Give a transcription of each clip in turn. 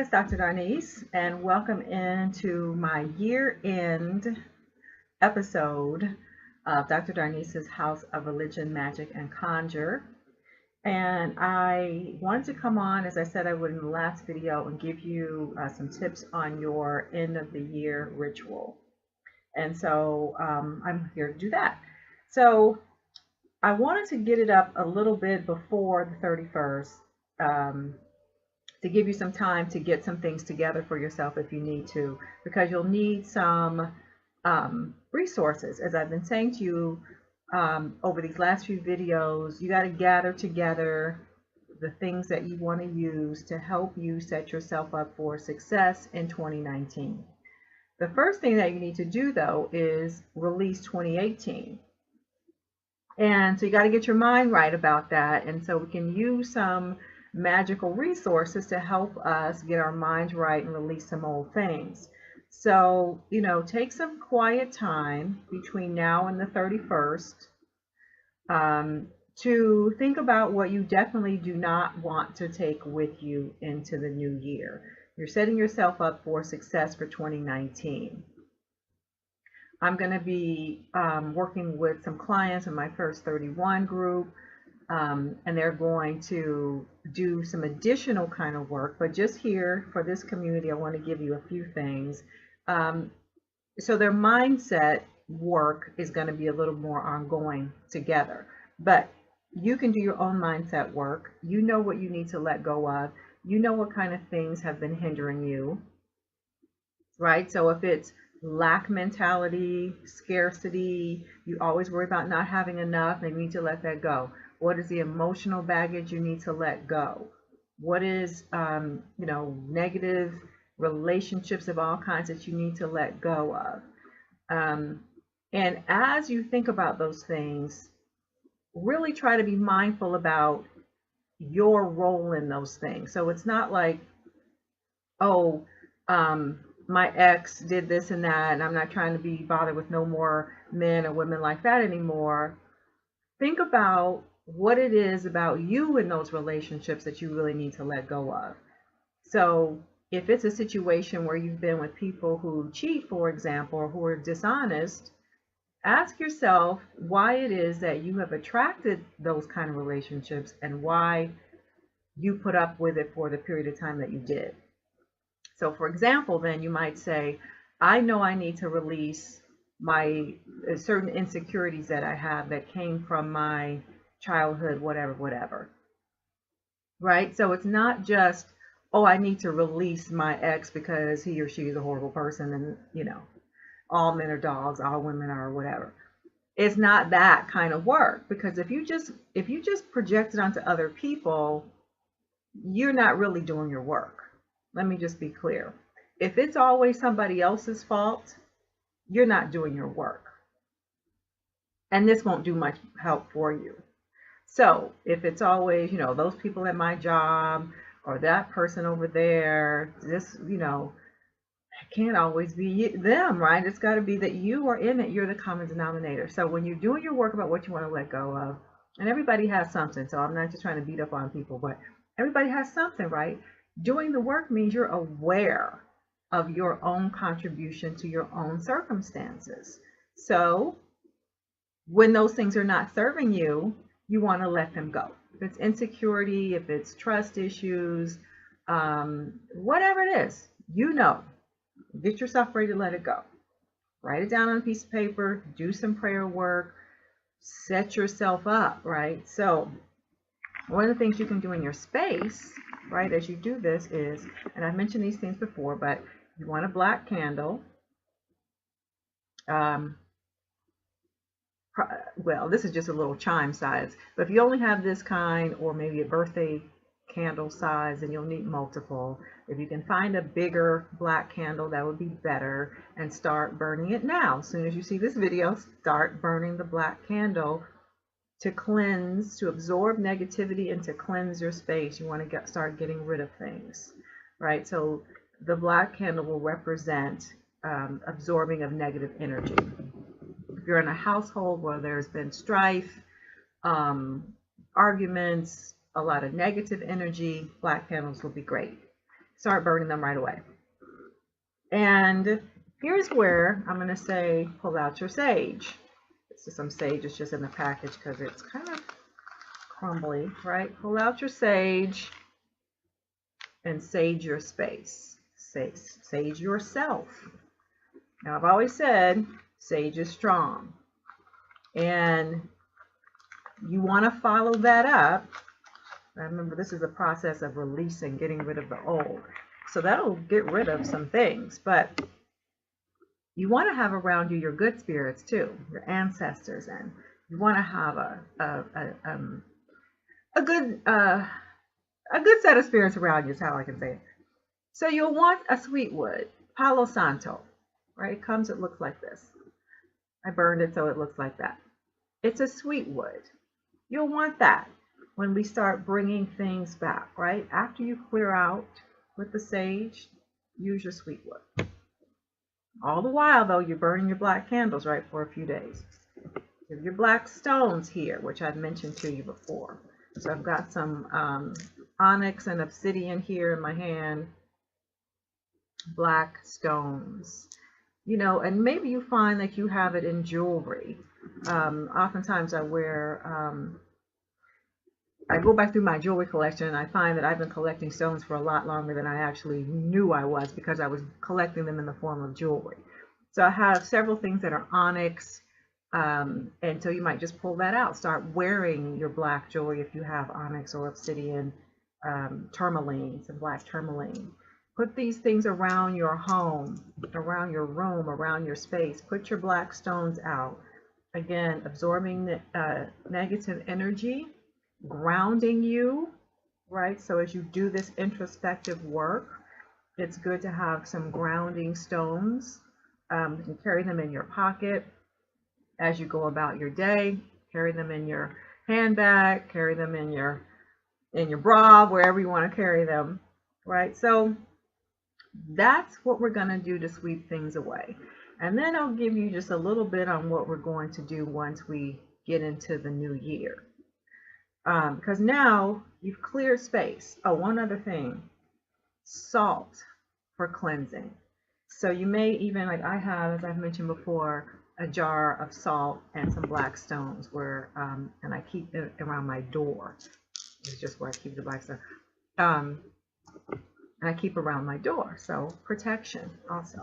it's Dr. Darnise, and welcome into my year-end episode of Dr. Darnise's House of Religion, Magic, and Conjure. And I wanted to come on, as I said I would in the last video, and give you some tips on your end of the year ritual. And so I'm here to do that. So I wanted to get it up a little bit before the 31st. To give you some time to get some things together for yourself if you need to, because you'll need some resources. As I've been saying to you over these last few videos, you got to gather together the things that you want to use to help you set yourself up for success in 2019. The first thing that you need to do, though, is release 2018. And so you got to get your mind right about that. And so we can use some magical resources to help us get our minds right and release some old things. So, take some quiet time between now and the 31st to think about what you definitely do not want to take with you into the new year. You're setting yourself up for success for 2019. I'm going to be working with some clients in my first 31 group. And they're going to do some additional kind of work, but just here for this community, I want to give you a few things. So their mindset work is going to be a little more ongoing together, but you can do your own mindset work. You know what you need to let go of. You know what kind of things have been hindering you, right? So if it's lack mentality, scarcity, you always worry about not having enough, and you need to let that go. What is the emotional baggage you need to let go? What is, negative relationships of all kinds that you need to let go of? And as you think about those things, really try to be mindful about your role in those things. So it's not like, my ex did this and that, and I'm not trying to be bothered with no more men or women like that anymore. Think about what it is about you in those relationships that you really need to let go of. So if it's a situation where you've been with people who cheat, for example, or who are dishonest, ask yourself why it is that you have attracted those kind of relationships and why you put up with it for the period of time that you did. So for example, then you might say, I know I need to release my certain insecurities that I have that came from my childhood, whatever, right? So it's not just, I need to release my ex because he or she is a horrible person and, all men are dogs, all women are whatever. It's not that kind of work, because if you just project it onto other people, you're not really doing your work. Let me just be clear. If it's always somebody else's fault, you're not doing your work. And this won't do much help for you. So if it's always, those people at my job or that person over there, this, it can't always be them, right? It's got to be that you are in it. You're the common denominator. So when you're doing your work about what you want to let go of, and everybody has something, so I'm not just trying to beat up on people, but everybody has something, right? Doing the work means you're aware of your own contribution to your own circumstances. So when those things are not serving you, you want to let them go. If it's insecurity, if it's trust issues, whatever it is, get yourself ready to let it go. Write it down on a piece of paper, do some prayer work, set yourself up, right? So one of the things you can do in your space, right, as you do this is, and I've mentioned these things before, but you want a black candle. Well, this is just a little chime size, but if you only have this kind, or maybe a birthday candle size, then you'll need multiple. If you can find a bigger black candle, that would be better, and start burning it now. As soon as you see this video, start burning the black candle to cleanse, to absorb negativity and to cleanse your space. You want to start getting rid of things, right? So the black candle will represent absorbing of negative energy. If you're in a household where there's been strife, arguments, a lot of negative energy, black candles will be great. start burning them right away. And here's where I'm going to say, pull out your sage. This is some sage. It's just in the package because it's kind of crumbly, right? Pull out your sage and sage your space. Sage yourself. Now, I've always said sage is strong. And you want to follow that up. Remember, this is a process of releasing, getting rid of the old. So that'll get rid of some things. But you want to have around you your good spirits too, your ancestors, and you want to have a good set of spirits around you, is how I can say it. So you'll want a sweet wood, Palo Santo, right? It comes, it looks like this. I burned it so it looks like that. It's a sweet wood. You'll want that when we start bringing things back, right? After you clear out with the sage, use your sweet wood. All the while, though, you're burning your black candles, right, for a few days. You have your black stones here, which I've mentioned to you before. So I've got some onyx and obsidian here in my hand. Black stones. You know, and maybe you find that you have it in jewelry. Oftentimes I wear, I go back through my jewelry collection and I find that I've been collecting stones for a lot longer than I actually knew I was, because I was collecting them in the form of jewelry. So I have several things that are onyx, and so you might just pull that out. Start wearing your black jewelry if you have onyx or obsidian, tourmaline, some black tourmaline. Put these things around your home, around your room, around your space. Put your black stones out. Again, absorbing the negative energy, grounding you, right? So as you do this introspective work, it's good to have some grounding stones. You can carry them in your pocket as you go about your day. Carry them in your handbag. Carry them in your bra, wherever you want to carry them, right? So that's what we're going to do to sweep things away. And then I'll give you just a little bit on what we're going to do once we get into the new year. Because now you've cleared space. Oh, one other thing, salt for cleansing. So you may even, like I have, as I've mentioned before, a jar of salt and some black stones where, and I keep it around my door. It's just where I keep the black stone. And I keep around my door, so protection also.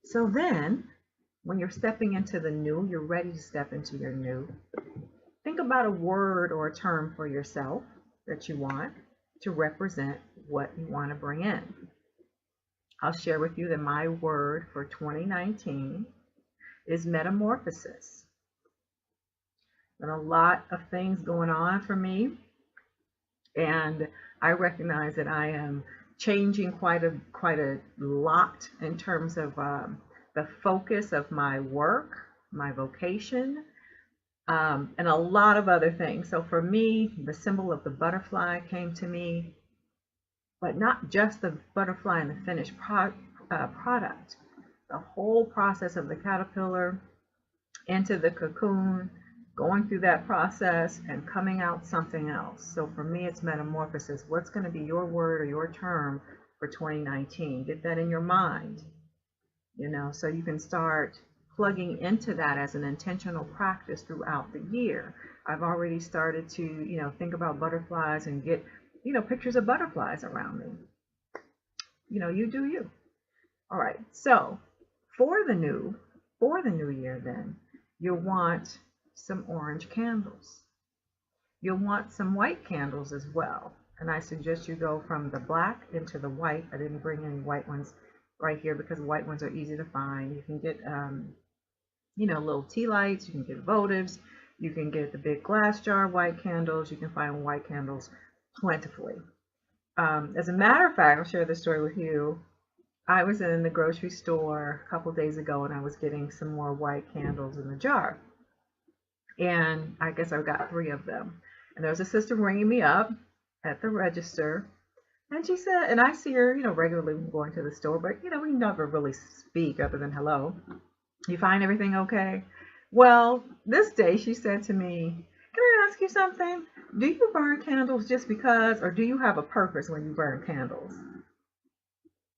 So then, when you're stepping into the new, you're ready to step into your new, think about a word or a term for yourself that you want to represent what you want to bring in. I'll share with you that my word for 2019 is metamorphosis. Been a lot of things going on for me, and I recognize that I am changing quite a lot in terms of the focus of my work, my vocation, and a lot of other things. So for me, the symbol of the butterfly came to me, but not just the butterfly and the finished product. The whole process of the caterpillar into the cocoon, going through that process and coming out something else. So for me, it's metamorphosis. What's going to be your word or your term for 2019? Get that in your mind, you know, so you can start plugging into that as an intentional practice throughout the year. I've already started to, you know, think about butterflies and get, you know, pictures of butterflies around me. You know, you do you. All right. So for the new year, then you'll want some orange candles. You'll want some white candles as well. And I suggest you go from the black into the white. I didn't bring any white ones right here because white ones are easy to find. You can get, you know, little tea lights. You can get votives. You can get the big glass jar white candles. You can find white candles plentifully. As a matter of fact, I'll share this story with you. I was in the grocery store a couple days ago and I was getting some more white candles in the jar. And I guess I got 3 of them. And there was a sister ringing me up at the register. And she said, and I see her, you know, regularly going to the store, but, you know, we never really speak other than hello. You find everything okay? Well, this day she said to me, can I ask you something? Do you burn candles just because, or do you have a purpose when you burn candles?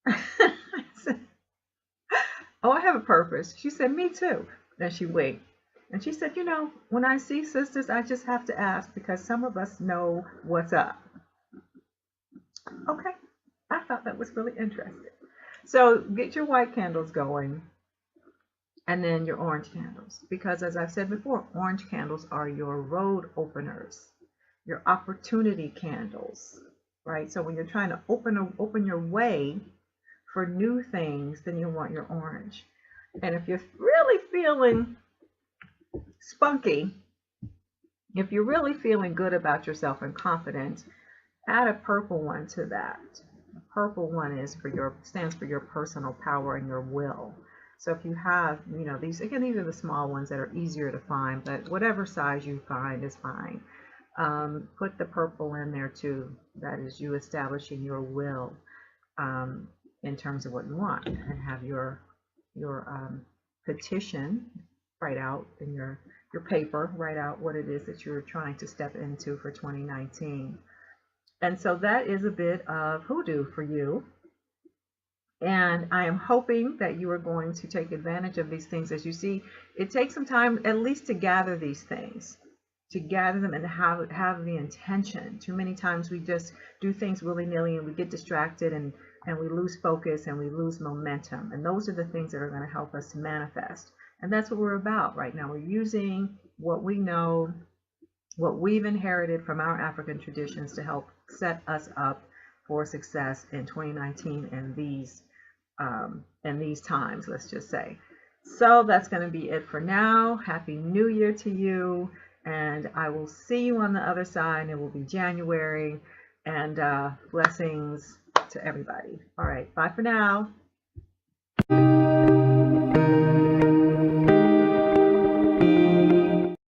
I said, oh, I have a purpose. She said, me too. Then she winked. And she said, when I see sisters, I just have to ask because some of us know what's up. Okay. I thought that was really interesting. So get your white candles going and then your orange candles. Because as I've said before, orange candles are your road openers, your opportunity candles, right? So when you're trying to open your way for new things, then you want your orange. And if you're really feeling spunky, if you're really feeling good about yourself and confident, add a purple one to that. The purple one stands for your personal power and your will. So if you have, these are the small ones that are easier to find, but whatever size you find is fine. Put the purple in there too. That is you establishing your will in terms of what you want, and have your petition, write out in your paper, write out what it is that you're trying to step into for 2019. And so that is a bit of hoodoo for you. And I am hoping that you are going to take advantage of these things. As you see, it takes some time at least to gather these things, to gather them and to have the intention. Too many times we just do things willy-nilly and we get distracted and we lose focus and we lose momentum. And those are the things that are going to help us to manifest. And that's what we're about right now. We're using what we know, what we've inherited from our African traditions to help set us up for success in 2019 and these times, let's just say. So that's going to be it for now. Happy New Year to you, and I will see you on the other side. It will be January, and blessings to everybody. All right, bye for now.